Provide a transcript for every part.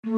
Мы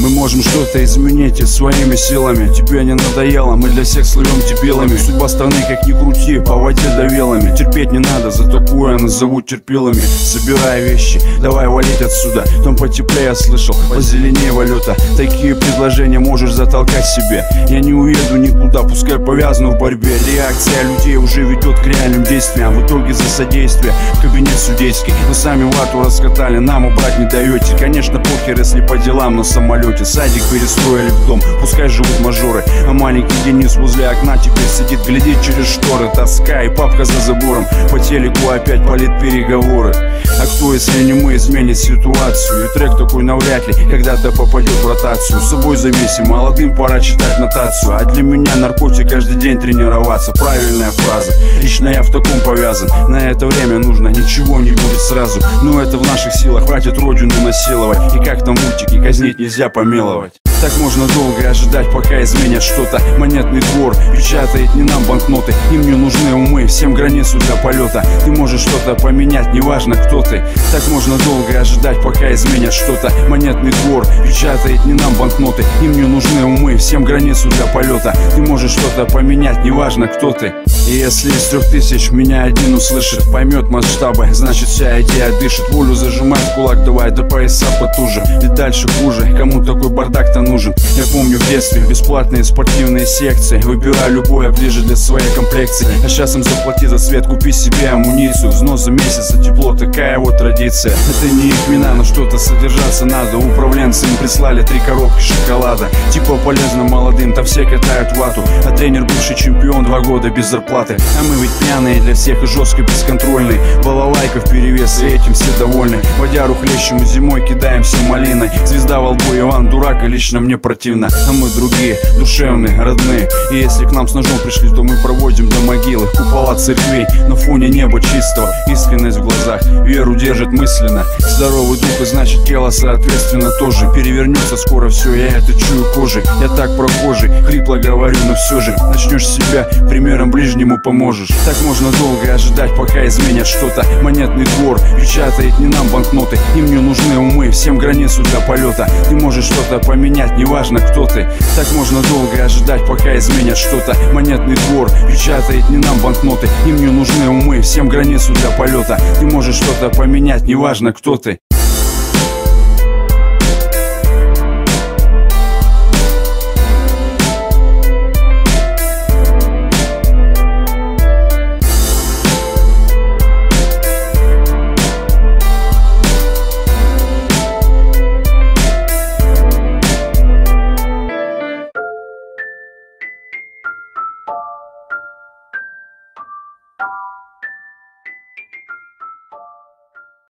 можем что-то изменить и своими силами. Тебе не надоело, мы для всех слывем дебилами. Судьба страны, как ни крути, по воде да велами. Терпеть не надо, за такое назовут терпилами. Собирай вещи, давай валить отсюда. Там потеплее, я слышал, позеленее валюта. Такие предложения можешь затолкать себе. Я не уеду никуда, пускай повязану в борьбе. Реакция людей уже ведет к реальным действиям. В итоге за содействие в кабинет судейский. Вы сами вату раскатали, нам убрать не даете. Конечно, похер, если по делам на самолете. Садик перестроили в дом, пускай живут мажоры. А маленький Денис возле окна теперь сидит, глядит через шторы. Тоска и папка за забором, по телеку опять политпереговоры. А кто, если не мы, изменит ситуацию? И трек такой навряд ли когда-то попадет в ротацию. С собой зависим, молодым пора читать нотацию. А для меня наркотик каждый день тренироваться. Правильная фраза, лично я в таком повязан. На это время нужно, ничего не будет сразу. Но это в наших силах, хватит родину насиловать. И как там мультики, казнить нельзя помиловать. Так можно долго ожидать, пока изменят что-то. Монетный двор печатает не нам банкноты. Им не нужны умы, всем границу для полета. Ты можешь что-то поменять, неважно кто ты. Так можно долго ожидать, пока изменят что-то. Монетный двор печатает не нам банкноты. Им не нужны умы, всем границу для полета. Ты можешь что-то поменять, неважно кто ты. И если из 3000 меня один услышит, поймет масштабы, значит вся идея дышит. Волю зажимай в кулак, давай до пояса потуже. И дальше хуже, кому такой бардак-то нужен? Я помню в детстве бесплатные спортивные секции. Выбирай любое ближе для своей комплекции. А сейчас им заплати за свет, купи себе амуницию. Взнос за месяц, за тепло, такая вот традиция. Это не их вина, но что-то содержаться надо. Управленцы им прислали 3 коробки шоколада. Типа полезно молодым, там все катают вату. А тренер бывший чемпион, 2 года без зарплаты. А мы ведь пьяные для всех и жестко бесконтрольные. Балалайка вперевес, и этим все довольны. Водяру хлещем и зимой кидаемся малиной. Звезда во лбу, Иван дурак, и лично мне противно. А мы другие, душевные, родные. И если к нам с ножом пришли, то мы проводим до могилы. Купола церквей на фоне неба чистого. Искренность в глазах, веру держит мысленно. Здоровый дух, и значит тело соответственно тоже. Перевернется скоро все, я это чую кожей. Я так прохожий, хрипло говорю, но все же начнешь себя примером, ближнему поможешь. Так можно долго ожидать, пока изменят что-то. Монетный двор печатает не нам банкноты. Им не нужны умы, всем границу для полета. Ты можешь что-то поменять, неважно кто ты. Так можно долго ожидать, пока изменят что-то. Монетный двор печатает не нам банкноты. Им не нужны умы, всем границу для полета. Ты можешь что-то поменять, неважно кто ты.